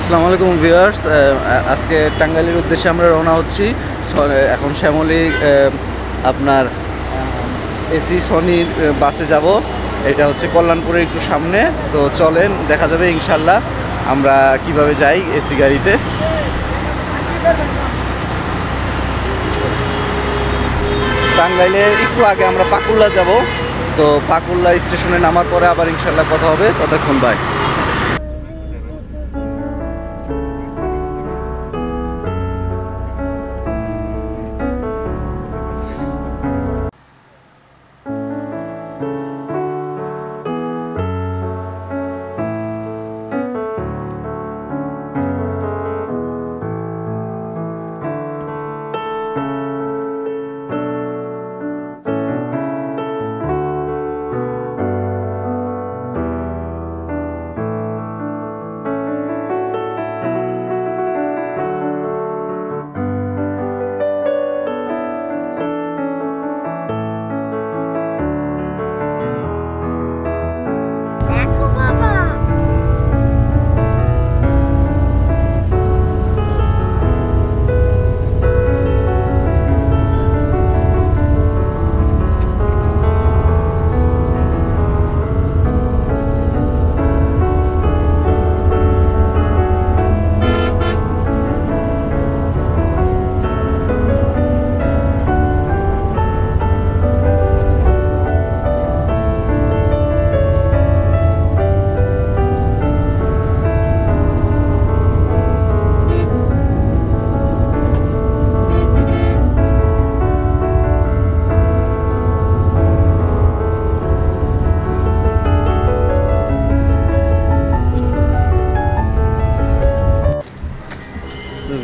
আসসালামু আলাইকুম ভিউয়ার্স, আজকে টাঙ্গাইলের উদ্দেশ্যে আমরা রওনা হচ্ছি। এখন শ্যামলী আপনার এসি সনির বাসে যাব। এটা হচ্ছে কল্যাণপুরের একটু সামনে। তো চলেন দেখা যাবে ইনশাল্লাহ আমরা কিভাবে যাই এসি গাড়িতে। টাঙ্গাইলের একটু আগে আমরা পাকুল্লা যাব। তো পাকুল্লা স্টেশনে নামার পরে আবার ইনশাল্লাহ কথা হবে। ততক্ষণ বাই।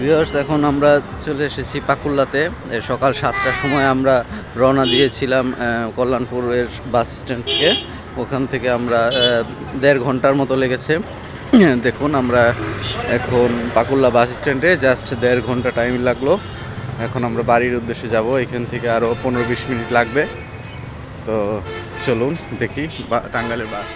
ভিউয়ার্স, এখন আমরা চলে এসেছি পাকুল্লাতে। সকাল 7টার সময় আমরা রওনা দিয়েছিলাম কল্যাণপুরের বাস স্ট্যান্ড থেকে। ওখান থেকে আমরা 1.5 ঘন্টার মতো লেগেছে। দেখুন আমরা এখন পাকুল্লা বাস স্ট্যান্ডে, জাস্ট 1.5 ঘন্টা টাইম লাগলো। এখন আমরা বাড়ির উদ্দেশ্যে যাব। এখান থেকে আরও 15-20 মিনিট লাগবে। তো চলুন দেখি টাঙ্গাইলের বাস।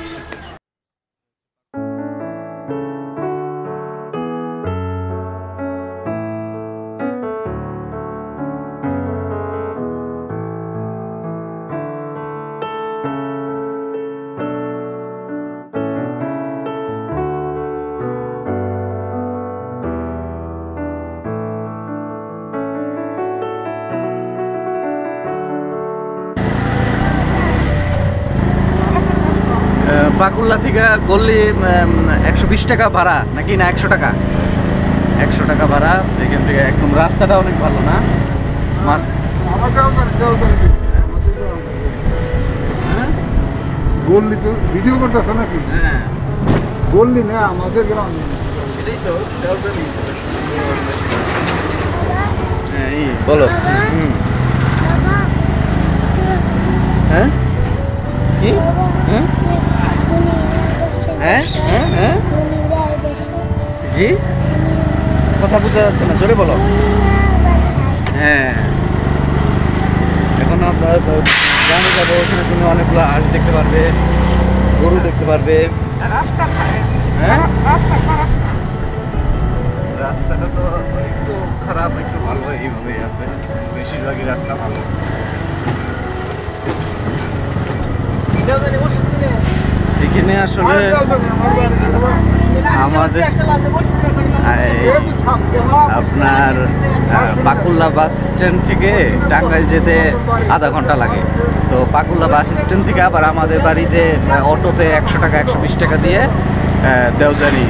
পাকুল্লা থেকে গল্লি 120 টাকা ভাড়া নাকি না 100 টাকা? 100 টাকা ভাড়া। এখান থেকে একদম রাস্তাটা অনেক ভালো না? গল্লি তো ভিডিও করতেছ নাকি? হ্যাঁ, গল্লি না আমাদের গ্রাম। সেটাই তো। হ্যাঁ, বলো। হ্যাঁ কি? হ্যাঁ হ্যাঁ হ্যাঁ হ্যাঁ জি, কথা বোঝা যাচ্ছে না, জোরে বলো। হ্যাঁ, এখন আপনার গ্রামে যাবো। ওখানে তুমি অনেকগুলো হাঁস দেখতে পারবে, গরু দেখতে পারবে। হ্যাঁ, রাস্তাটা তো একটু খারাপ একটু ভালো এইভাবেই আছে। বেশিরভাগই রাস্তা ভালো। এখানে আসলে আমাদের আপনার পাকুল্লা বাস স্ট্যান্ড থেকে টাঙ্গাইল যেতে আধা ঘন্টা লাগে। তো পাকুল্লা বাস স্ট্যান্ড থেকে আবার আমাদের বাড়িতে অটোতে 100 টাকা 120 টাকা দিয়ে দেওজানি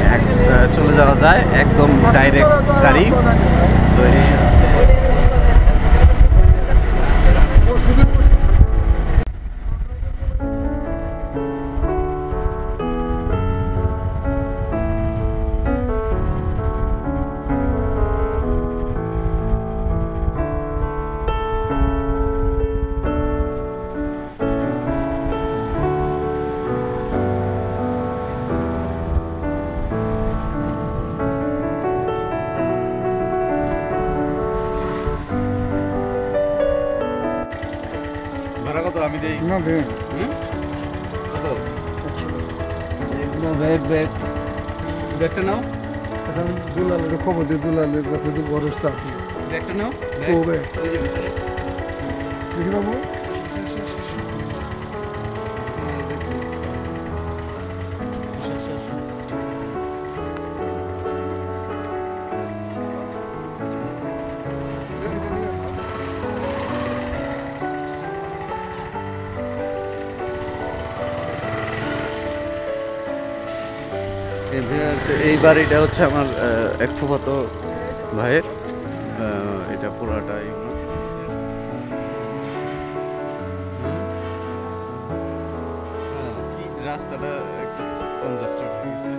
চলে যাওয়া যায়, একদম ডাইরেক্ট গাড়ি। তো এই ভাড়া কত আমি দেই? না দে কত? ব্যাগটা নাও। এখন দুলালের খবর দিয়ে দুলালের কাছে যে ঘরের চাকরি ব্যাগটা নাও ও ব্যাগ ওই যে ভিতরে দেখি বাবু এই বাড়িটা হচ্ছে আমার এক ফুফাতো ভাইয়ের এটা পুরাটাই ওনার। কি রাস্তাটা একটু কনজেস্টেড হয়ে গেছে।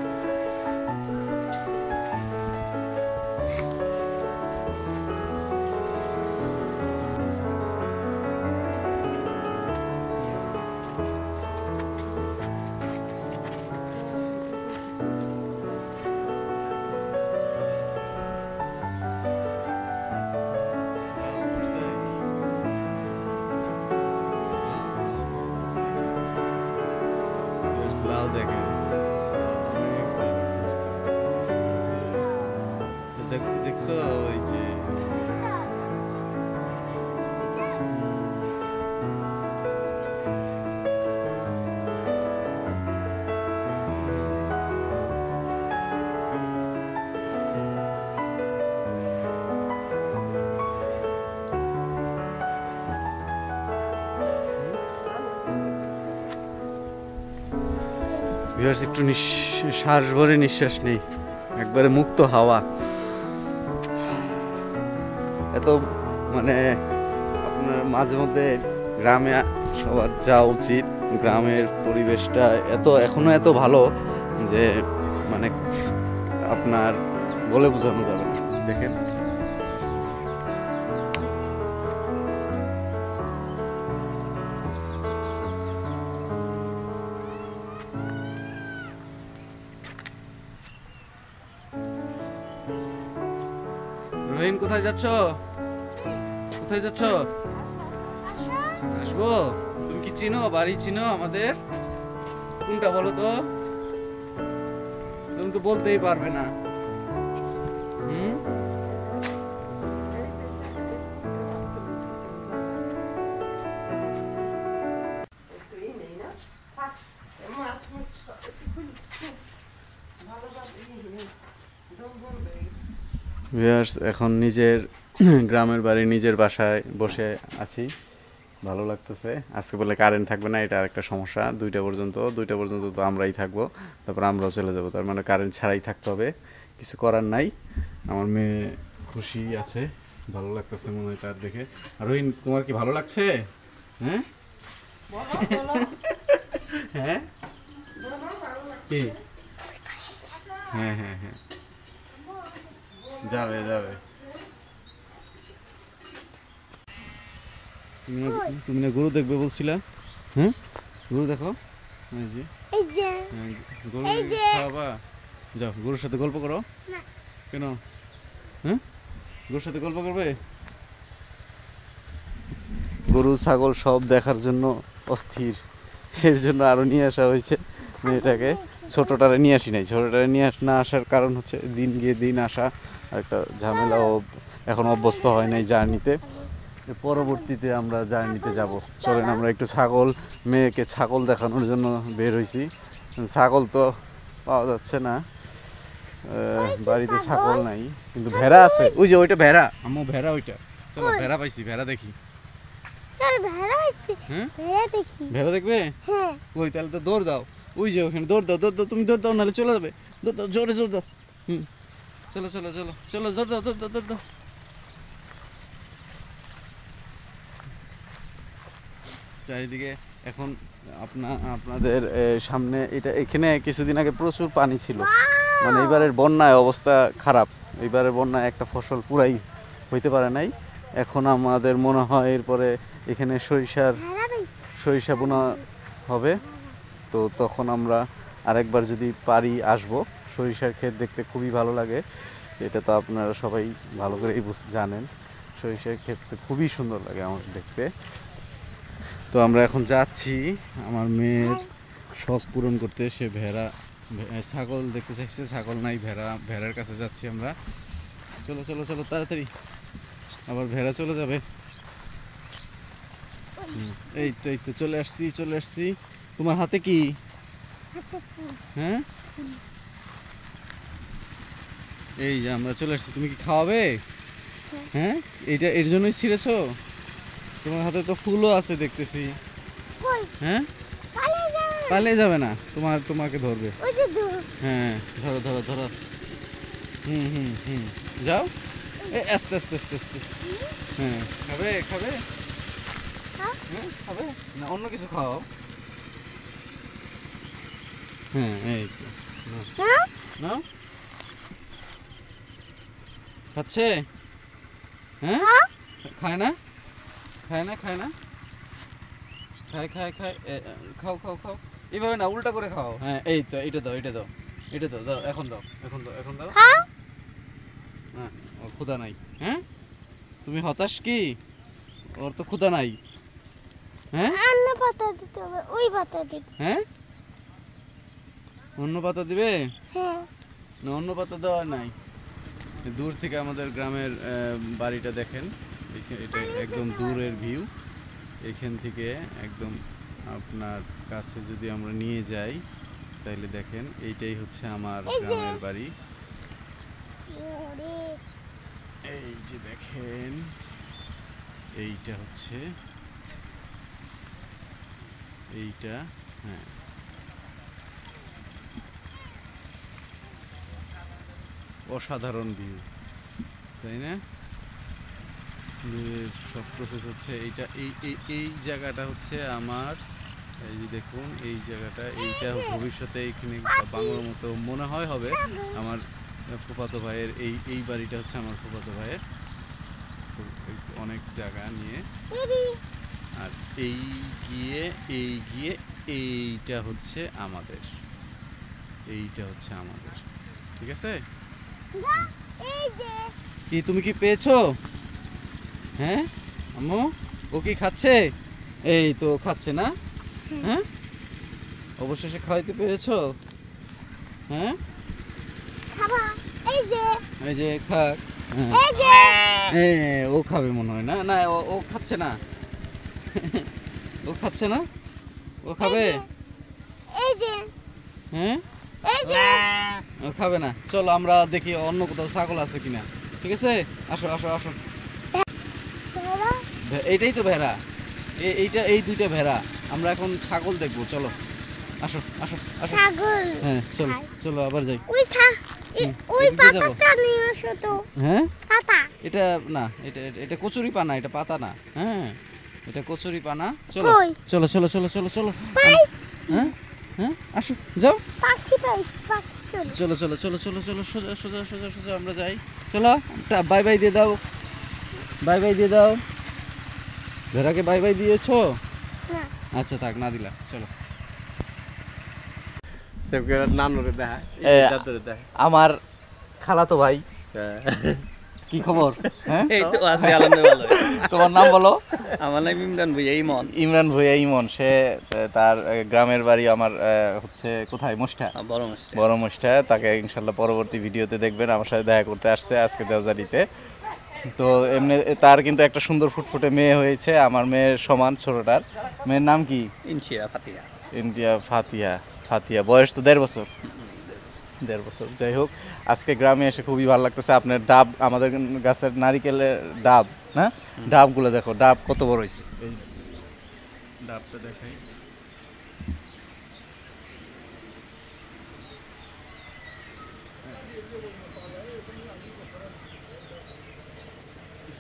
লাউ দেখেন দেখছো ওই যে ভিউয়ার্স একটু শ্বাস ভরে নিঃশ্বাস নেই, একবারে মুক্ত হাওয়া। এত মানে আপনার মাঝে মধ্যে গ্রামে সবার যাওয়া উচিত। গ্রামের পরিবেশটা এখনো এত ভালো যে মানে আপনার বলে বোঝানো যাবে না। দেখেন রহিম, কোথায় যাচ্ছ? কোথায় যাচ্ছ? আসবো? তুমি কি চিনো, বাড়ি চিনো আমাদের? কোনটা বলো তো? তুমি তো বলতেই পারবে না। এখন নিজের গ্রামের বাড়ি, নিজের বাসায় বসে আছি, ভালো লাগতেছে। আজকে বলে কারেন্ট থাকবে না, এটা আরেকটা সমস্যা। 2টা পর্যন্ত তো আমরাই থাকবো, তারপর আমরাও চলে যাবো। তার মানে কারেন্ট ছাড়াই থাকতে হবে, কিছু করার নাই। আমার মেয়ে খুশি আছে, ভালো লাগতেছে মনে হয় তার দেখে। আর রহিন, তোমার কি ভালো লাগছে? হ্যাঁ হ্যাঁ কি? হ্যাঁ হ্যাঁ হ্যাঁ, যাবে যাবে। তুমি না গরু দেখবে বলছিলা? হ্যাঁ, গরু দেখো। গরু খাওয়াবা? যাও, গরুর সাথে গল্প করো। কেন? হ্যাঁ, গরুর সাথে গল্প করবে? গরু ছাগল সব দেখার জন্য অস্থির, এর জন্য আরো নিয়ে আসা হয়েছে মেয়েটাকে। ছোটটারে নিয়ে আসি নাই। ছোটটারে নিয়ে না আসার কারণ হচ্ছে দিন গিয়ে দিন আসা একটা ঝামেলা। এখন অভ্যস্ত হয় নাই জার্নিতে। পরবর্তীতে আমরা জার্নিতে যাব। চলেন আমরা একটু মেয়েকে ছাগল দেখানোর জন্য বের হয়েছি। ছাগল তো পাওয়া যাচ্ছে না, বাড়িতে ছাগল নাই, কিন্তু ভেড়া আছে। ওই যে ওইটা ভেড়া, আম্মু ভেড়া ওইটা। চলো ভেড়া পাইছি, ভেড়া দেখি। হ্যাঁ, ভেড়া দেখবে? ওই তাহলে তো দৌড় দাও। ওই যে ওখানে দৌড় দাও, দৌড় দাও, তুমি দৌড় দাও, নাহলে চলে যাবে। দৌড় দাও, জোরে জোর দাও। চলো চলো চলো চলো, দৌড় দাও, দৌড় দাও, দৌড় দাও। চারিদিকে এখন আপনাদের সামনে এখানে কিছুদিন আগে প্রচুর পানি ছিল। মানে এবারের বন্যায় অবস্থা খারাপ। এবারের বন্যায় একটা ফসল পুরাই হইতে পারে নাই। এখন আমাদের মনে হয় এরপরে এখানে সরিষা বোনা হবে। তো তখন আমরা আরেকবার যদি পারি আসবো। সরিষার ক্ষেত দেখতে খুবই ভালো লাগে, এটা তো আপনারা সবাই ভালো করেই জানেন। সরিষার ক্ষেত খুবই সুন্দর লাগে আমার দেখতে। তো আমরা এখন যাচ্ছি আমার মেয়ের শখ পূরণ করতে। সে ভেড়া ছাগল দেখতে চাইছে, ছাগল নাই, ভেড়ার কাছে যাচ্ছি আমরা। চলো চলো চলো তাড়াতাড়ি, আবার ভেড়া চলে যাবে। এই তো এই তো চলে আসছি চলে আসছি। তোমার হাতে কি? হ্যাঁ এই যে আমরা চলে আসছি, তুমি কি খাওয়াবে? হ্যাঁ এইটা এর জন্যই ছিঁড়েছো? তোমার হাতে তো ফুলও আছে দেখতেছি। হ্যাঁ পালিয়ে যাবে না, তোমাকে ধরবে। হ্যাঁ ধরো ধরো ধরো। হুম হুম হুম যাও, আস্তে আস্তে আস্তে আস্তে। হ্যাঁ খাবে খাবে? হ্যাঁ খাবে না অন্য কিছু খাও? হ্যাঁ এই তো নাও। খাচ্ছে? হ্যাঁ খায় না খায় না খায় না খায় খায় খায় খাও খাও খাও, এইভাবে না, উল্টা করে খাও। হ্যাঁ এই তো এটা দাও এটা দাও এটা দাও, দাও এখন দাও এখন দাও এখন দাও। হ্যাঁ ওর ক্ষুধা নাই। হ্যাঁ তুমি হতাশ কি? ওর তো ক্ষুধা নাই। হ্যাঁ অন্য পাতা দিতে হবে, ওই পাতা দিতে। হ্যাঁ অন্য পাতা দিবে হ্যাঁ না, অন্য পাতা দেওয়া নাই। দূর থেকে আমাদের গ্রামের বাড়িটা দেখেন, এটা একদম দূরের ভিউ। এখান থেকে একদম আপনার কাছে যদি আমরা নিয়ে যাই তাহলে দেখেন এইটাই হচ্ছে আমার গ্রামের বাড়ি। এই যে দেখেন এইটা হচ্ছে এইটা। হ্যাঁ অসাধারণ ভিউ, তাই না? সব প্রসেস হচ্ছে এইটা, এই এই এই জায়গাটা হচ্ছে আমার। এই যে দেখুন এই জায়গাটা, এইটা ভবিষ্যতে এইখানে বাংলার মতো মনে হয় হবে আমার ফুফাতো ভাইয়ের। এই এই বাড়িটা হচ্ছে আমার ফুফাতো ভাইয়ের, অনেক জায়গা নিয়ে। আর এই গিয়ে এইটা হচ্ছে আমাদের, এইটা হচ্ছে আমাদের। ঠিক আছে? কি তুমি কি পেয়েছো? হ্যাঁ আম্মু ও কি খাচ্ছে? এই তো খাচ্ছে না? হ্যাঁ অবশেষে খাওয়াইতে পেরেছো? হ্যাঁ এই যে খাক। হ্যাঁ ও খাবে মনে হয়। না না ও খাচ্ছে না। ও খাচ্ছে না, ও খাবে। হ্যাঁ ও খাবে না। চলো আমরা দেখি অন্য কোথাও ছাগল আছে কিনা। ঠিক আছে আসো আসো আসো। এইটাই তো ভেড়া, এইটা এই দুইটা ভেড়া। আমরা এখন ছাগল দেখবো, চলো আসো আসো আসো। হ্যাঁ চলো চলো আবার যাই। হ্যাঁ এটা না, এটা এটা কচুরি পানা, এটা পাতা না। হ্যাঁ এটা কচুরি পানা। চলো চলো চলো চলো চলো চলো। হ্যাঁ হ্যাঁ আসো যাও। চলো চলো চলো চলো চলো সোজা সোজা সোজা সোজা আমরা যাই। চলো বাই বাই দিয়ে দাও, বাই বাই দিয়ে দাও। ভেড়াকে বাই বাই দিয়েছো? আচ্ছা থাক, না দিলা। চলো আমার খালাতো ভাই, কি খবর? হ্যাঁ এই তো আছি আলহামদুলিল্লাহ। তোমার নাম বলো? আমার নাম ইমরান ভুইয়া ইমন। ইমরান ভুঁইয়া ইমন। সে তার গ্রামের বাড়ি আমার হচ্ছে কোথায়? মুষ্টা, বড় মুষ্টা। তাকে ইনশাল্লাহ পরবর্তী ভিডিওতে দেখবেন, আমার সাথে দেখা করতে আসছে আজকে দেওজারিতে। তো এমনি তার কিন্তু একটা সুন্দর ফুটফুটে মেয়ে হয়েছে, আমার মেয়ের সমান ছোটটার। মেয়ের নাম কি? ইনশিয়া ফাতিয়া। ইন্ডিয়া ফাতিয়া। ফাতিয়া বয়স তো 1.5 বছর। 1.5 বছর। যাই হোক আজকে গ্রামে এসে খুবই ভালো লাগতেছে। আপনার ডাব, আমাদের গাছের নারিকেলের ডাব, হ্যাঁ ডাবগুলো দেখো, ডাব কত বড় হয়েছে। এই ডাবটা দেখাই।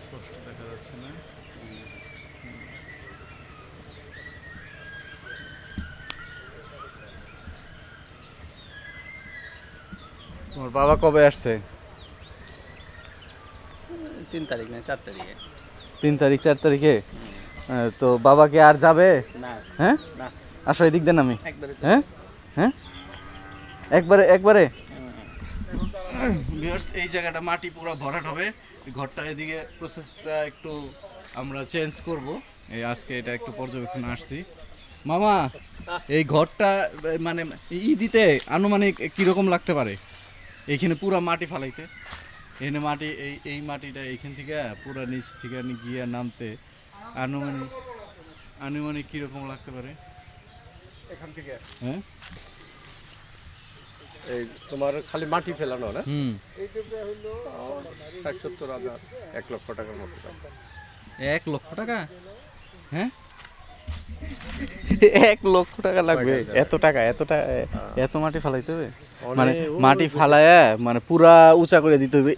স্পষ্ট দেখা যাচ্ছে না। তোমার বাবা কবে আসছে? 3 তারিখ না 4 তারিখে। 3 তারিখ 4 তারিখে। তো বাবা কি আর যাবে? না হ্যাঁ না আসো এদিক দেন। আমি একবারে হ্যাঁ হ্যাঁ একবারে একবারে। এই জায়গাটা মাটি পুরো ভরাট হবে, ঘরটা এদিকে প্রসেসটা একটু আমরা চেঞ্জ করব। এই আজকে এটা একটু পর্যবেক্ষণে আসছি। মামা এই ঘরটা মানে ই দিতে আনুমানিক কিরকম লাগতে পারে? এইখানে পুরা মাটি ফালাইতে, এখানে মাটি এই মাটিটা এইখান থেকে পুরা নিচ থেকে গিয়ে নামতে আনুমানিক আনুমানিক কিরকম লাগতে পারে এখান থেকে হ্যাঁ? এই তোমার খালি মাটি ফেলানো না, হুম, 60-70,000 1 লক্ষ টাকার মতো। 1 লক্ষ টাকা? হ্যাঁ, 1 লক্ষ টাকা লাগবে? এত টাকা এত মাটি ফালাইতে হবে? মানে মাটি ফালায়া মানে পুরা উঁচা করে দিতে হবে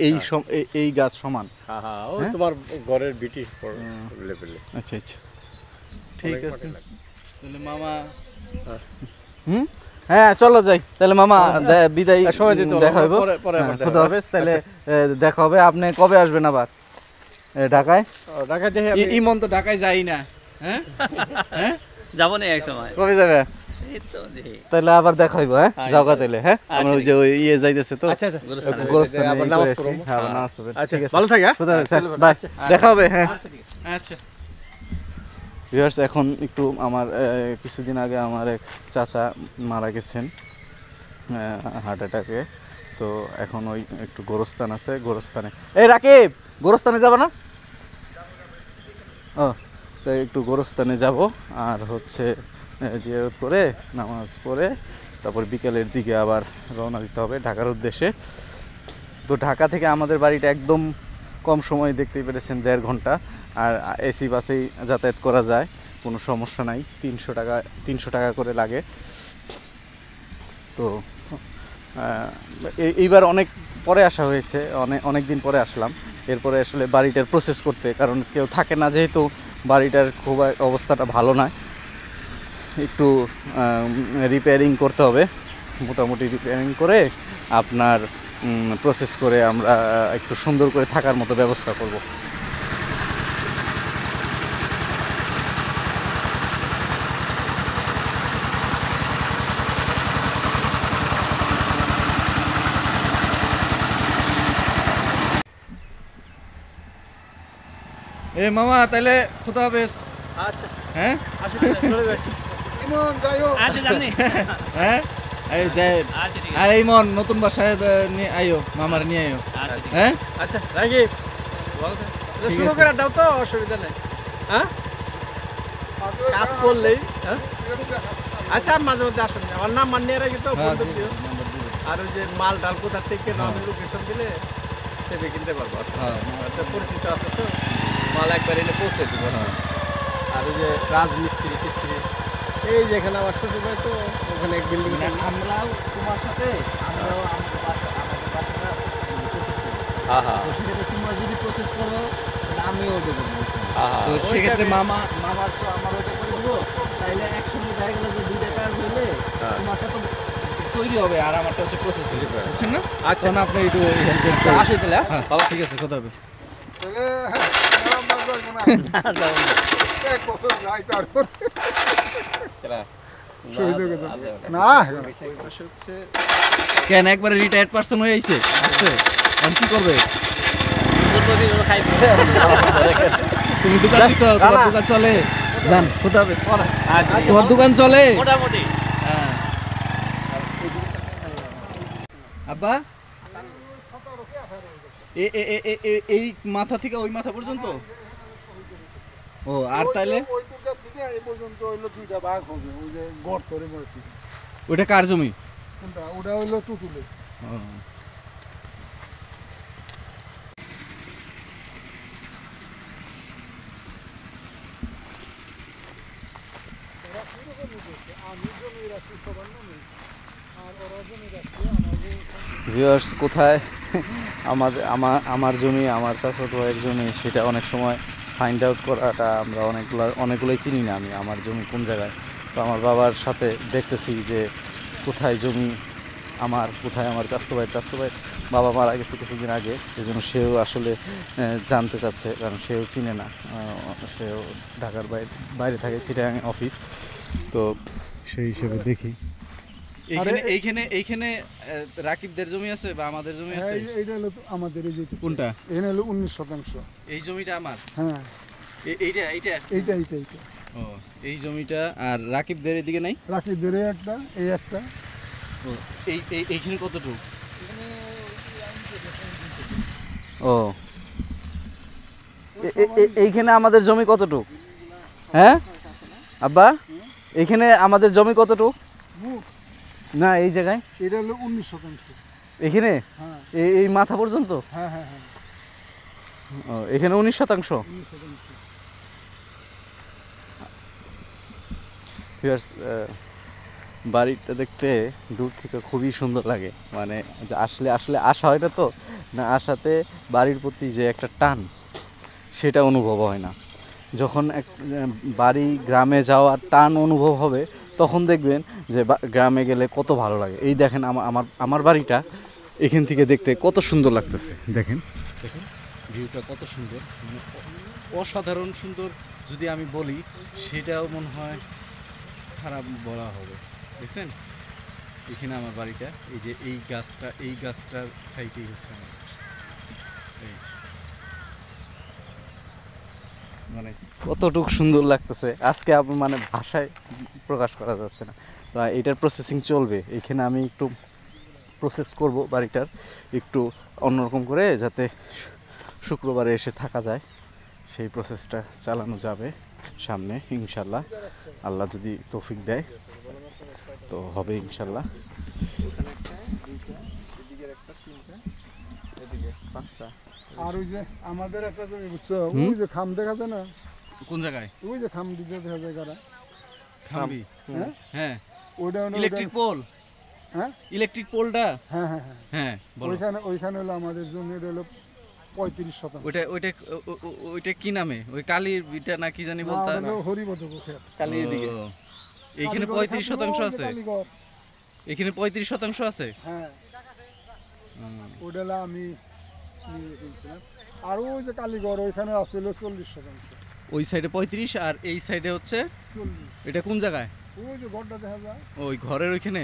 এই গাছ সমান? হ্যাঁ হ্যাঁ, ওই তোমার ঘরের বিটি লেভেলে। আচ্ছা আচ্ছা, ঠিক অনেক আছে মাটি লাগবে। তাহলে মামা হ্যাঁ চলো যাই তাহলে মামা, বিদায়, সময় দিতে হবে, দেখা হবে, পরে আবার দেখা খুদা হবে। হাফেজ। তাহলে দেখা হবে। আপনি কবে আসবেন আবার ঢাকায়? ঢাকা দেখে আমি ইমন তো ঢাকায় যাই না, হ্যাঁ হ্যাঁ, যাবো না এক সময়। কবে যাবে? এই তো দেখি। তাহলে আবার দেখা হইব, হ্যাঁ হ্যাঁ, যাওগা তাহলে, হ্যাঁ আমরা ওই যে ওই ইয়ে যাইতেছে তো আচ্ছা আচ্ছা, গোরস্থানে আবার ই নামাজ করে আসি। পড়বো। হ্যাঁ আবার নামাজ পড়বেন। আচ্ছা ঠিক আছে, ভালো থাকে, খুদা হাফেজ, বাই, দেখা হবে, হ্যাঁ আচ্ছা। ভিউয়ার্স, এখন একটু আমার কিছুদিন আগে আমার এক চাচা মারা গেছেন হার্ট অ্যাটাকে। তো এখন ওই একটু গোরস্থান আছে, গোরস্থানে এই রাকিব গোরস্থানে যাব না? ও, তো একটু গোরস্থানে যাব আর হচ্ছে জিয়ারত করে নামাজ পড়ে তারপর বিকেলের দিকে আবার রওনা দিতে হবে ঢাকার উদ্দেশ্যে। তো ঢাকা থেকে আমাদের বাড়িটা একদম কম সময়, দেখতেই পেরেছেন 1.5 ঘন্টা। আর এসি বাসেই যাতায়াত করা যায়, কোনো সমস্যা নাই। 300 টাকা করে লাগে। তো এইবার অনেক পরে আসা হয়েছে, অনেক দিন পরে আসলাম। এরপরে আসলে বাড়িটার প্রসেস করতে, কারণ কেউ থাকে না যেহেতু বাড়িটার খুব অবস্থাটা ভালো নয়, একটু রিপেয়ারিং করতে হবে। মোটামুটি রিপেয়ারিং করে আপনার প্রসেস করে আমরা একটু সুন্দর করে থাকার মতো ব্যবস্থা করব। এ মামা তাহলে খুদা হাফেজ। আচ্ছা হ্যাঁ আসি, চলে যাই। ইমন যাইও। আচ্ছা জানি। হ্যাঁ, এই যে আচ্ছা ঠিক আর এই মন নতুন বাসায় নিয়ে আইও, মামার নিয়ে আইও, আছে। হ্যাঁ আচ্ছা রাখি, ঠিক শুরু আছে। করে দাও তো, অসুবিধা নেই। হ্যাঁ, কাজ করলেই হ্যাঁ। আচ্ছা মাঝে মধ্যে আসেন, আমার নাম মানিয়ে রাখি তো, হ্যাঁ, বন্ধু দিও। আর ওই যে মাল ডাল কোথা থেকে আমি লোকেশন দিলে সেবে কিনতে পারবো। হ্যাঁ, একটা পরিচিত আছে তো, মাল একবার এনে পৌঁছে দিব। হ্যাঁ। আর ওই যে রাজমিস্ত্রি টিস্ত্রি, এই যেখানে আমার শ্বশুর বাড়ি, তো ওখানে এক বিল্ডিং। মানে আমরাও তোমার সাথে আমরাও আমাদের বাসাটা হ্যাঁ হ্যাঁ তো সেক্ষেত্রে তোমরা যদি প্রসেস করো তাহলে আমিও ওটা করবো। হ্যাঁ, তো ওইটা সেক্ষেত্রে আমি- মামার তো আমার ওটা করে দেবো, তাইলে একসঙ্গে দেখা গেলো যে 2টা কাজ হলে হ্যাঁ। তোমারটা তো তৈরি হবে আর আমারটা হচ্ছে প্রসেস হবে, বুঝছেন না? আচ্ছা তখন আপনি একটু হেল্প করুন। আসি তাহলে, হ্যাঁ, বাবা। ঠিক আছে, কথা হবে। তাহলে আমার মাঝে আসবো না। যাবো না। 1 বছর যাই তারপর। চলা। শহীদ হয়ে গেছে। না হচ্ছে কেন একবারে রিটায়ার্ড পার্সন হয়ে আইছে আসছে, এখন কি করবে? প্রতিদিন ওরা খাইবে। তুমি দোকান দিছো, তোমার দোকান চলে? জান, কোথা হবে? আচ্ছা, তোমার দোকান চলে? মোটামুটি। হ্যাঁ। আব্বা এই মাথা থেকে ওই মাথা পর্যন্ত? ও, আর তাইলে ওই টুকরা থেকে এই পর্যন্ত হইলো 2টা ভাগ হবে। ওই যে গর্ত রে মরছি। ওটা কার জমি? কোনটা? ওটা হইলো টুটুলে। ও, ভিউয়ার্স, কোথায় আমার জমি, আমার চাচাতো ভাইয়ের জমি, সেটা অনেক সময় ফাইন্ড আউট করাটা আমরা অনেকগুলোই চিনি না। আমি আমার জমি কোন জায়গায়, তো আমার বাবার সাথে দেখতেছি যে কোথায় জমি আমার, কোথায় আমার চাচাতো ভাই বাবা মারা গেছে কিছুদিন আগে, সেই জন্য সেও আসলে জানতে চাচ্ছে, কারণ সেও চিনে না। সেও ঢাকার বাইরে থাকে, চিটাগাং অফিস। তো সেই হিসেবে দেখি এইখানে রাকিবদের জমি আছে বা আমাদের জমি হ্যাঁ, আছে? এইটা হলো তো আমাদের এই যে কোনটা? এখানে হলো 19%। এই জমিটা আমার? হ্যাঁ, এইটা এইটা। ও, ও এই জমিটা আর রাকিবদের এদিকে নাই? রাখি ধরে একটা, এই একটা। ও এইখানে কতটুকু? ও এইখানে আমাদের জমি কতটুকু? হ্যাঁ আব্বা, এইখানে আমাদের জমি কতটুকু? না এই জায়গায় এটা হলো 19%। এখানে হ্যাঁ এই মাথা পর্যন্ত? হ্যাঁ হ্যাঁ হ্যাঁ, ও এখানে 19%। 19%। Viewers, বাড়িটা দেখতে দূর থেকে খুবই সুন্দর লাগে, মানে যে আসলে আসলে আসা হয় না তো, না আসাতে বাড়ির প্রতি যে একটা টান সেটা অনুভব হয় না। যখন এক বাড়ি গ্রামে যাওয়ার টান অনুভব হবে তখন দেখবেন যে গ্রামে গেলে কত ভালো লাগে। এই দেখেন আমার বাড়িটা এখান থেকে দেখতে কত সুন্দর লাগতেছে। দেখেন দেখেন ভিউটা কত সুন্দর, মানে অসাধারণ সুন্দর। যদি আমি বলি সেটাও মনে হয় খারাপ বলা হবে। দেখছেন এখানে আমার বাড়িটা, এই যে এই গাছটার সাইডেই হচ্ছে আমার এই, মানে কতটুকু সুন্দর লাগতেছে আজকে মানে ভাষায় প্রকাশ করা যাচ্ছে না। তো এটার প্রসেসিং চলবে, এখানে আমি একটু প্রসেস করব বাড়িটার একটু অন্যরকম করে, যাতে শুক্রবারে এসে থাকা যায়। সেই প্রসেসটা চালানো যাবে সামনে ইনশাল্লাহ, আল্লাহ যদি তৌফিক দেয় তো হবে ইনশাল্লাহ। আর ওই যে আমাদের একটা জমি বুঝছো, ওই যে খাম দেখা যায় না, কোন জায়গায়? ওই যে খাম দিকে দেখা যায় কারা, খাম্বি? হ্যাঁ হ্যাঁ ওইটা হলো ইলেকট্রিক পোল। হ্যাঁ ইলেকট্রিক পোলটা? হ্যাঁ হ্যাঁ হ্যাঁ, হ্যাঁ বলো। ওইখানে হলো আমাদের জমির হলো 35%। ওইটা কি নামে? ওই কালীর বিটা না কি জানি বলতা? হরিবদ ক্ষেত কালীর দিকে এইখানে 35% আছে। এখানে 35% আছে। হ্যাঁ ওটা হলো আমি নিয়ে রেখেছিলাম। আর ওই যে কালীগড় ওইখানে আসছিল 40%। ওই সাইডে 35 আর এই সাইডে হচ্ছে 40। এটা কোন জায়গায়? ওই যে ঘরটা দেখা যায়, ওই ঘরের ওইখানে?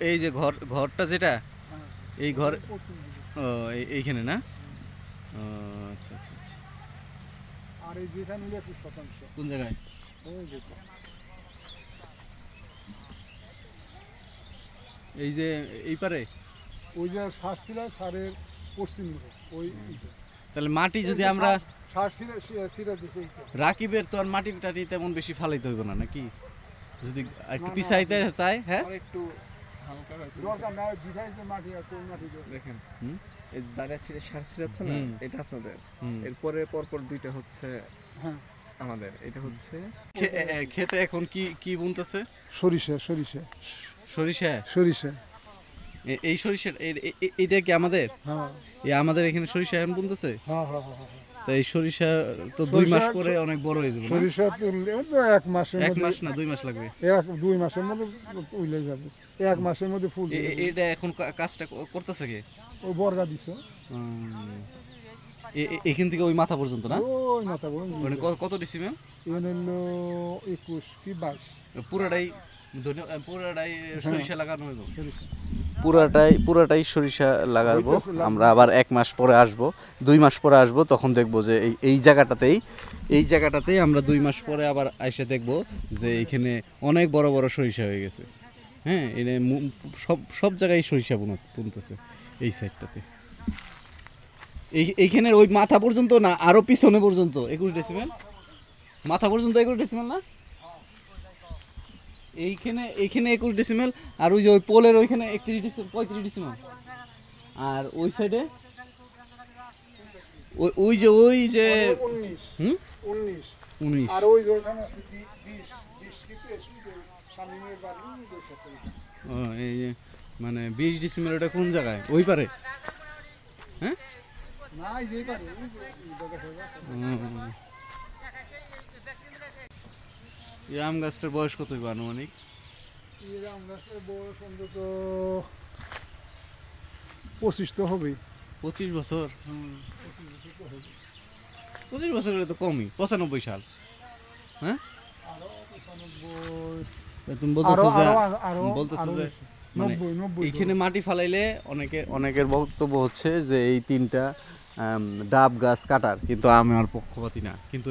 এই যে ঘরটা যেটা, হ্যাঁ এই ঘর, পশ্চিম দিকে। ও এইখানে না? ও আচ্ছা আচ্ছা আচ্ছা। আর এই যেখানে হলো 21%। কোন জায়গায়? ওই যে এই যে এই পারে? ওই যে শ্বাস ছিল সারের পশ্চিম দিকে ওই ইটা। তাহলে মাটি যদি আমরা শ্বাস সিরা দিছে এইটা। রাকিবের তো আর মাটি টাটি তেমন বেশি ফালাইতে হইব না নাকি? যদি একটু পিছাইতে চাই, হ্যাঁ একটু হালকা হয়তো দরকার নাই, বিঠাইছে মাটি আছে ওই মাটি দিয়ে। দেখেন হুম? এই দাঁড়িয়ে ছিঁড়ে সার ছিঁড়াচ্ছে না, হুম। এটা আপনাদের। হুম। এরপরে পরপর দুইটা হচ্ছে হ্যাঁ আমাদের, এটা হচ্ছে খেতে এখন কি কি বুনতেছে? সরিষা সরিষা সরিষা? সরিষা। এই সরিষা এইটা কি আমাদের? হ্যাঁ আমাদের এখানে সরিষা এখন বুনতেছে। হ্যাঁ হ্যাঁ হ্যাঁ। তো এই সরিষা তো 2 মাস পরে অনেক বড় হয়ে যাবে না? সরিষা তুললে তো 1 মাসের 1 মধ্যে, মাস না 2 মাস লাগবে। 2 মাসের মধ্যে উইলে যাবে। 1 মাসের মধ্যে ফুল দেবে। এটা এখন কাজটা করতেছে কে? ওই বর্গা দিছে এখান থেকে ওই মাথা পর্যন্ত না? ওই মাথা বড় মানে কত ডিসিমেল? এখানে হলো 21 কি 22 পুরাটাই সরিষা লাগানো হইব? সরিষা। পুরাটাই সরিষা লাগাবো হইতাছে, আমরা। আবার 1 মাস পরে আসবো, 2 মাস পরে আসবো, তখন দেখবো যে এই জায়গাটাতেই আমরা 2 মাস পরে আবার এসে দেখবো যে এখানে অনেক বড় বড় সরিষা হয়ে গেছে। হ্যাঁ এনে সব জায়গায় সরিষা বুনতেছে এই সাইডটাতে। এইখানে ওই মাথা পর্যন্ত না, আরো পিছনে পর্যন্ত 21 ডেসিমেল মাথা পর্যন্ত 21 ডেসিমেল না? এইখানে 21 ডেসিমেল, আর ওই যে ওই পোলের ওইখানে 35 ডেসিমেল, আর ওই সাইডে ওই যে 19 হুম 19 19। আর ওই ওখানে আছে 20 কি 23 শামিমের বাড়ি ওই সাথে। ও এই যে মানে 20 ডেসিমেল, ওটা কোন জায়গায়? ওই পারে? হ্যাঁ না এই যে বাড়ি ওই যে দাদা কইবা। এই আম গাছটার বয়স কত হইব আনুমানিক? এই আম গাছের বয়স অন্তত 25 তো হবে। 25 বছর? 25 বছর তো হবে। 25 বছর হলে তো কমই, 95 সাল। হ্যাঁ আরো 95 তা তুমি বলতেছো যে বলতেছো যে মানে 90 এইখানে মাটি ফালাইলে অনেকের বক্তব্য হচ্ছে যে এই 3টা ডাব গাছ কাটার, কিন্তু আমি আর পক্ষপাতী না। কিন্তু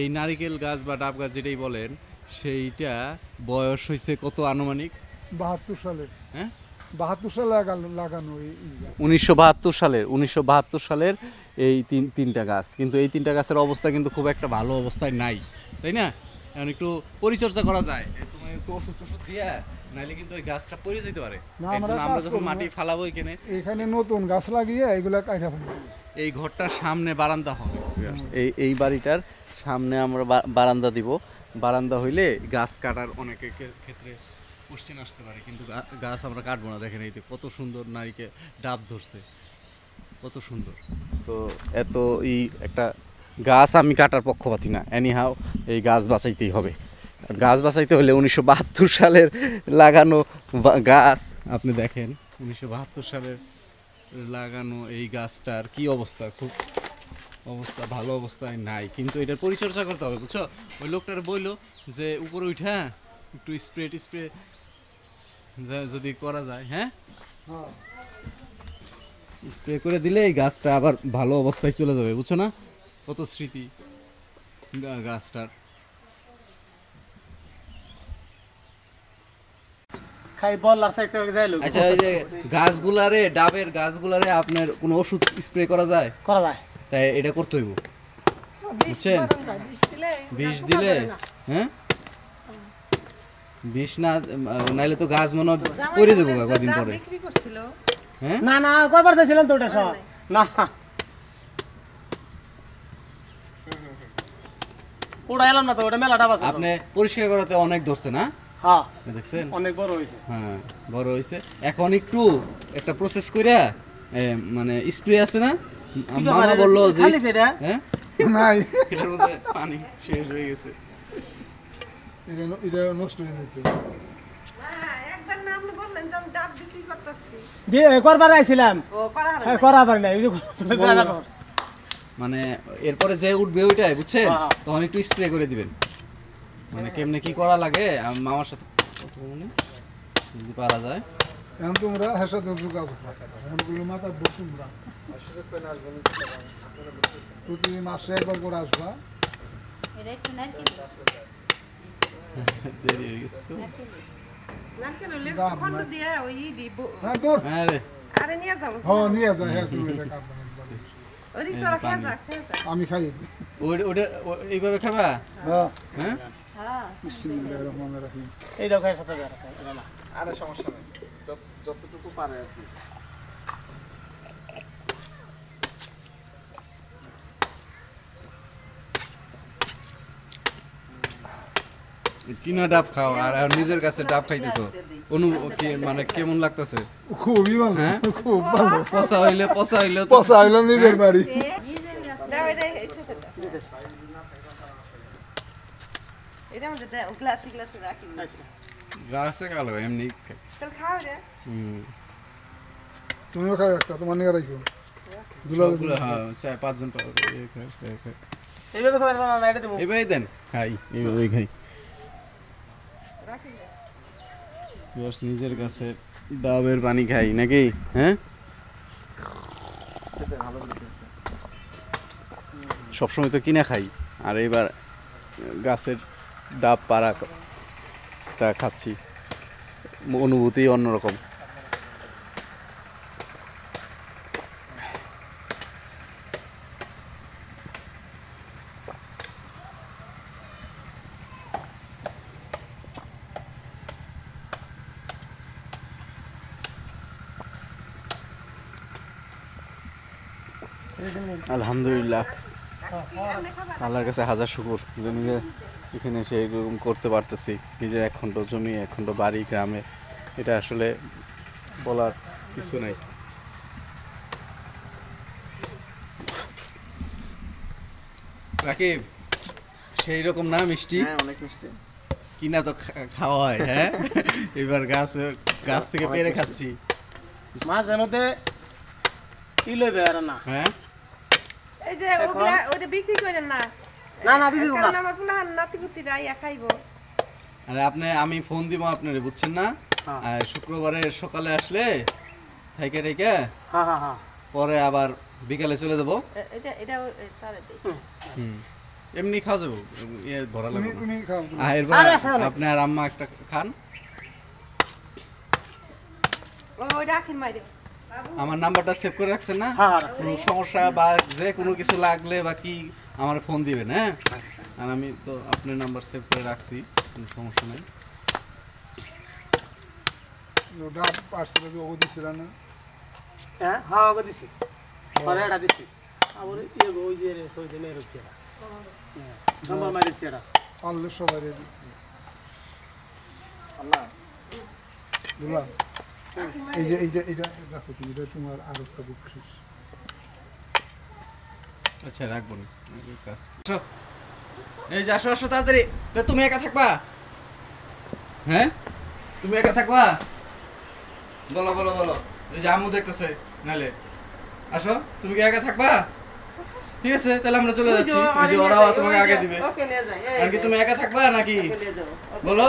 এই নারিকেল গাছ বা ডাব গাছ যেটাই বলেন, সেইটা বয়স হয়েছে কত আনুমানিক? 72 সালের, হ্যাঁ 72 সালে লাগানো এই গাছ। 1972 সালের এই তিনটা গাছ। কিন্তু এই তিনটা গাছের অবস্থা কিন্তু খুব একটা ভালো অবস্থায় নাই, তাই না? এখন একটু পরিচর্যা করা যায়, তোমার একটু ওষুধ টষুধ দিয়া, নাইলে কিন্তু ওই গাছটা পড়ে যেতে পারে। না, এর জন্য আমরা যখন মাটি ফালাবো এখানে নতুন গাছ লাগিয়ে এগুলা কাটা ফেলবো। এই ঘরটার সামনে বারান্দা হবে, এই বাড়িটার সামনে আমরা বারান্দা দিব। বারান্দা হইলে গাছ কাটার অনেকের ক্ষেত্রে কোশ্চেন আসতে পারে, কিন্তু গাছ আমরা কাটবো না। দেখেন এই যে কত সুন্দর নারিকেল ডাব ধরছে, কত সুন্দর। তো এত একটা গাছ আমি কাটার পক্ষপাতী না, এনিহাও এই গাছ বাঁচাইতেই হবে। গাছ বাঁচাইতে হলে 1972 সালের লাগানো গাছ, আপনি দেখেন 1972 সালের লাগানো এই গাছটার কি অবস্থা, খুব অবস্থা ভালো অবস্থায় নাই। কিন্তু এটার পরিচর্যা করতে হবে, বুঝছো? ওই লোকটার বললো যে উপরে উঠা একটু স্প্রে যদি করা যায়, হ্যাঁ স্প্রে করে দিলে এই গাছটা আবার ভালো অবস্থায় চলে যাবে, বুঝছো না? কত স্মৃতি গাছটার। খাই বল আর সাইড থেকে যাইলো আচ্ছা, এই যে গাছগুলারে, ডাবের গাছগুলারে আপনার কোনো ওষুধ স্প্রে করা যায়? করা যায়। তাই এটা করতে হইব, বুঝছেন? বিষ দিলে, হ্যাঁ বিষ না নাইলে তো গাছ মনে পড়ে যাবো কদিন পরে। হ্যাঁ না না কয়বার চাইছিলেন তো ওটা সব না, ওটা এলাম না তো, ওটা মেলা ডাব আছে। আপনি পরিষ্কার করাতে অনেক ধরছে না? হ্যাঁ দেখছেন অনেক বড় হয়েছে। হ্যাঁ বড় হয়েছে। এখন একটু একটা প্রসেস কইরা মানে স্প্রে আছে না, মামা বললো যে খালি যেটা হ্যাঁ নাই, এটার মধ্যে পানি শেষ হয়ে গেছে। এটা নষ্ট হয়ে যেত। দিয়ে করবার আইছিলাম, করা পারি না। মানে এরপরে যে উঠবে ওইটাই, বুঝছেন? হ্যাঁ। তখন একটু স্প্রে করে দিবেন। মানে কেমনে কি করা লাগে মামার সাথে কথা বলে যদি পারা যায়। এখন তোমরা হ্যাঁ সাথে যোগাযোগ রাখো, এখন গুলো মাথা বসুন তোমরা প্রতিদিন মাসে একবার করে আসবা। দেরি হয়ে গেছে তো। হ্যাঁ তোর হ্যাঁ রে, হ্যাঁ নিয়ে যা, হ্যাঁ তুমি এটা কাটবা না। আমি খাই। এইভাবে খাবা? হ্যাঁ হ্যাঁ বিসমিল্লাহির রহমানির রহিম। এই দেখো এর সাথে না আরে সমস্যা নেই, যতটুকু পারে আর কি। কিনা ডাব খাও আর নিজের কাছে ডাব খাইতেছো, মানে কেমন লাগতেছে? খুবই ভালো, হ্যাঁ? খুব ভালো। পচা হইলে তো পচা হইলো নিজের বাড়ি। গাছে কালো এমনি তুমিও খাও একটা, তোমার নিয়ে রাখো। দুলাল হ্যাঁ 4-5 জন এইভাবে খাবার না, এটা দেবো। এইভাবে দেন, খাই এইভাবেই খাই। নিজের কাছে ডাবের পানি খাই নাকি? হ্যাঁ সবসময় তো কিনা খাই, আর এবার গাছের ডাব পাড়াটা খাচ্ছি, অনুভূতি অন্যরকম। আলহামদুলিল্লাহ, আল্লাহর কাছে হাজার শুকর যে নিজে এখানে এসে এরকম করতে পারতেছি। নিজের 1 খণ্ড জমি, 1 খণ্ড বাড়ি গ্রামে, এটা আসলে বলার কিছু নাই। রাকিব, সেই রকম না মিষ্টি? অনেক মিষ্টি। কিনা তো খাওয়া হয়। হ্যাঁ এবার গাছ থেকে পেরে খাচ্ছি। মাঝে মধ্যে কি লইবে আর না। হ্যাঁ এই যে ওটা বিক্রি করেন না? না না দিদি কারণ আমার পুলাহান নাতিপুতিরা ইয়া খাইবো। আরে আমি ফোন দিব আপনারে, বুঝছেন না? আর শুক্রবারে সকালে আসলে থাইকে রেখে হ্যাঁ হ্যাঁ হ্যাঁ পরে আবার বিকালে চলে যাবো। এটা এটা তারে দেই। হুম এমনি খাওয়া যাবো, ইয়ে ভরা তুমি লাগবে তুমি খাও তুমি। এরপর আপনি আর আম্মা একটা খান। ওই রাখেন মাইরে। আমার নাম্বারটা সেভ করে রাখছেন না? কোনো সমস্যা বা যে কোনো কিছু লাগলে বা কি আমার ফোন দিবেন, হ্যাঁ? আর আমি তো আপনার নাম্বার সেভ করে রাখছি, কোনো সমস্যা নেই। ওটা পার্সেলে ওগো দিছিল না? হ্যাঁ হ্যাঁ ওকে দিছি পরে এটা দিছি আবার ইয়ে ওই যে ওই যে নেই রয়েছে নাম্বার মারিছি এটা পারলে সবাই রেডি আল্লাহ দুলা এইটা দেখো তুমি, এটা তোমার আর একটা বকশিস। আচ্ছা রাখবো না, এই কাজ। আসো, এই যে আসো আসো তাড়াতাড়ি। তা তুমি একা থাকবা? হ্যাঁ তুমি একা থাকবা? বলো বলো বলো, এই যে আম্মু দেখতেছে নালে। আসো, তুমি কি একা থাকবা? ঠিক আছে তাহলে আমরা চলে যাচ্ছি, এই যে ওরাও তোমাকে আগে দিবে। ওকে নিয়ে যাই। আর কি তুমি একা থাকবা নাকি? নিয়ে যাও। বলো,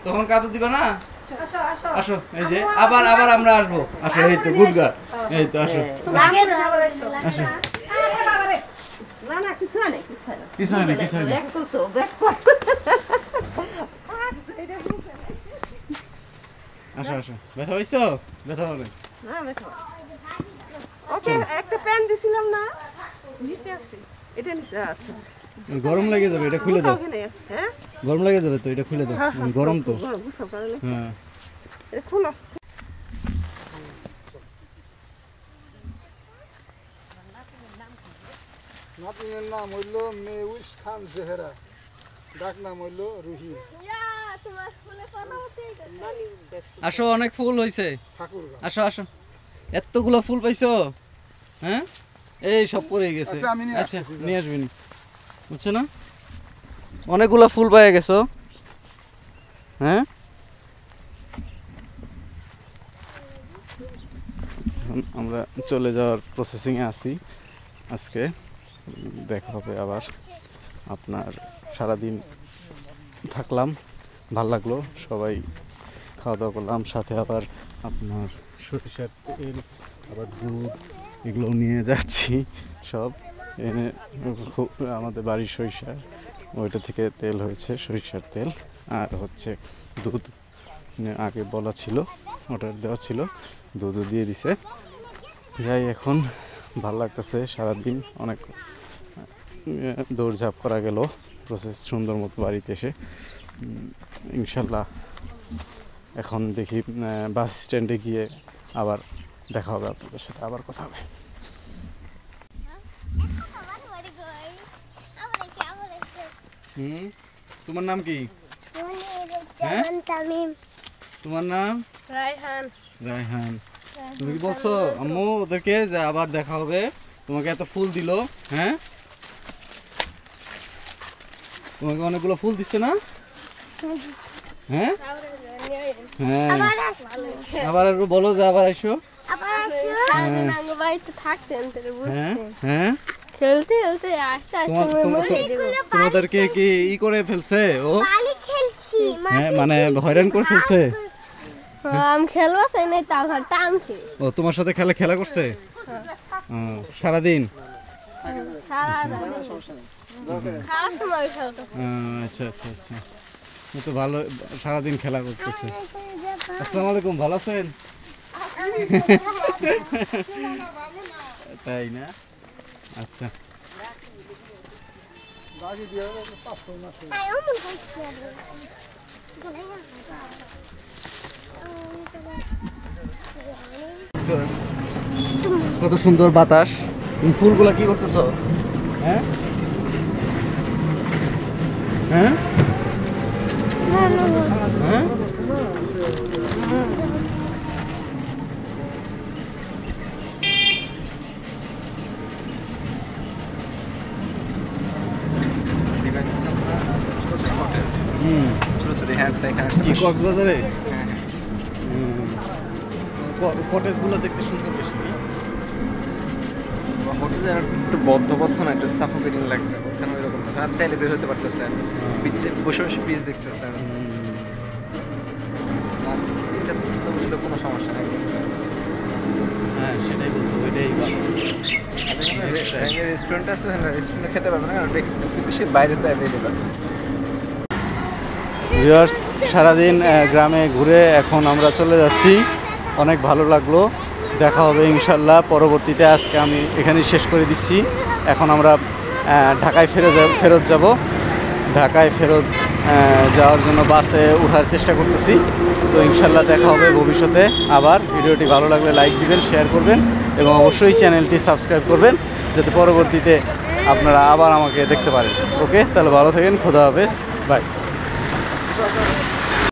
তখন কাঁদো দিবা না? আসো আসো। আসো, এই যে আবার আবার আমরা আসবো। আসো, এই তো গুড গার্ল, এই তো আসো লাগে দাও আসো। না না কিছু নেই কিছু নেই। কিছু হয় না, কিছু হয় না। ব্যাগ তো ব্যাগ তো। আসো আসো, ব্যথা হইছো? ব্যথা হবে? না দেখো। ওকে একটা প্যান দিছিলাম না? নিচে আছে। এটা নিচে আছে। গরম লেগে যাবে, এটা খুলে দাও। ওখানে হ্যাঁ? গরম লেগে যাবে তো, এটা খুলে দাও। গরম তো। বুঝতে পারলে। হ্যাঁ এটা খুলো। নাতিনের নাম হইল মেউস খান জেহেরা, ডাক নাম হইল রুহি তোমার ফুলে কথা হচ্ছে আসো, অনেক ফুল হইছে। ঠাকুরগা। আসো আসো, এতগুলো ফুল পাইছো? হ্যাঁ এই সব পড়ে গেছে। আচ্ছা, আমি নিয়ে আচ্ছা আসতেছি, নিয়ে আসবি নি, বুঝছো না? অনেকগুলো ফুল পাই গেছো। হ্যাঁ এখন আমরা চলে যাওয়ার প্রসেসিংয়ে আছি। আজকে দেখা হবে আবার। আপনার সারাদিন থাকলাম, ভাল লাগলো, সবাই খাওয়া দাওয়া করলাম, সাথে আবার আপনার সরিষার তেল, আবার দুধ, এগুলো নিয়ে যাচ্ছি সব এনে। আমাদের বাড়ির সরিষা, ওইটা থেকে তেল হয়েছে, সরিষার তেল। আর হচ্ছে দুধ আগে বলা ছিল, অর্ডার দেওয়া ছিল, দুধও দিয়ে দিছে। যাই, এখন ভাল লাগতেছে, সারাদিন অনেক দৌড়ঝাঁপ করা গেল, প্রসেস সুন্দর মতো বাড়িতে এসে। ইনশাল্লাহ এখন দেখি বাস স্ট্যান্ডে গিয়ে আবার দেখা হবে, আপনাদের সাথে আবার কথা হবে। তোমার নাম কি? হ্যাঁ? তামিম তোমার নাম? রায়হান রায়হান। তুমি কি বলছো আম্মু ওদেরকে যে আবার দেখা হবে? তোমাকে এত ফুল দিলো, হ্যাঁ? তোমাকে অনেকগুলো ফুল দিচ্ছে না? হ্যাঁ হ্যাঁ, আবার একটু বলো যে আবার এসো। সারাদিন আঙ্গ বাড়িতে থাকতেন হ্যাঁ হ্যাঁ, খেলতে খেলতে আস্তে আস্তে মরে দেবো তোমাদেরকে কি ই করে ফেলছে ও? খেলছি হ্যাঁ মানে হয়রান করে ফেলছে। আমি খেলবো তাই নাই তাও টানছি ও তোমার সাথে খেলা করছে ও, সারাদিন? খাওয়ার সময় খেলতো আচ্ছা আচ্ছা আচ্ছা, ও তো ভালো, সারাদিন খেলা করতেছে। আসসালামু আলাইকুম, ভালো আছেন? তাই না? আচ্ছা বাকি দিয়ে 500 মাস হয়ে তাই অমন করছি কত সুন্দর বাতাস। তুমি ফুলগুলা কি করতেছো? হ্যাঁ হ্যাঁ হ্যাঁ, হুম, ছোট ছোট হ্যান্ডটা এখানে কি কক্সবাজারে? কটেজগুলো দেখতে সুন্দর বেশি। হোটেলে একটু বদ্ধ বদ্ধ না, একটু সাফোকেটিং লাগবে, ওখানে ওইরকম না। আপনি চাইলে বের হতে পারতেছেন, বিচে বসে বসে বিচ দেখতেছেন, দিনটা চিন্তা বসলে কোনো সমস্যা নেই। হ্যাঁ সেটাই বলছো, ওইটাই ভালো। রেস্টুরেন্ট আছে, রেস্টুরেন্টে খেতে পারবে না কারণ এক্সপেন্সিভ বেশি, বাইরে তো অ্যাভেলেবল। ভিউয়ার্স, সারাদিন গ্রামে ঘুরে এখন আমরা চলে যাচ্ছি। অনেক ভালো লাগলো, দেখা হবে ইনশাল্লাহ পরবর্তীতে। আজকে আমি এখানেই শেষ করে দিচ্ছি। এখন আমরা ঢাকায় ফেরত যাব। ঢাকায় ফেরত যাওয়ার জন্য বাসে ওঠার চেষ্টা করতেছি। তো ইনশাল্লাহ দেখা হবে ভবিষ্যতে আবার। ভিডিওটি ভালো লাগলে লাইক দিবেন, শেয়ার করবেন এবং অবশ্যই চ্যানেলটি সাবস্ক্রাইব করবেন যাতে পরবর্তীতে আপনারা আবার আমাকে দেখতে পারেন। ওকে, তাহলে ভালো থাকেন, খোদা হাফেজ, বাই।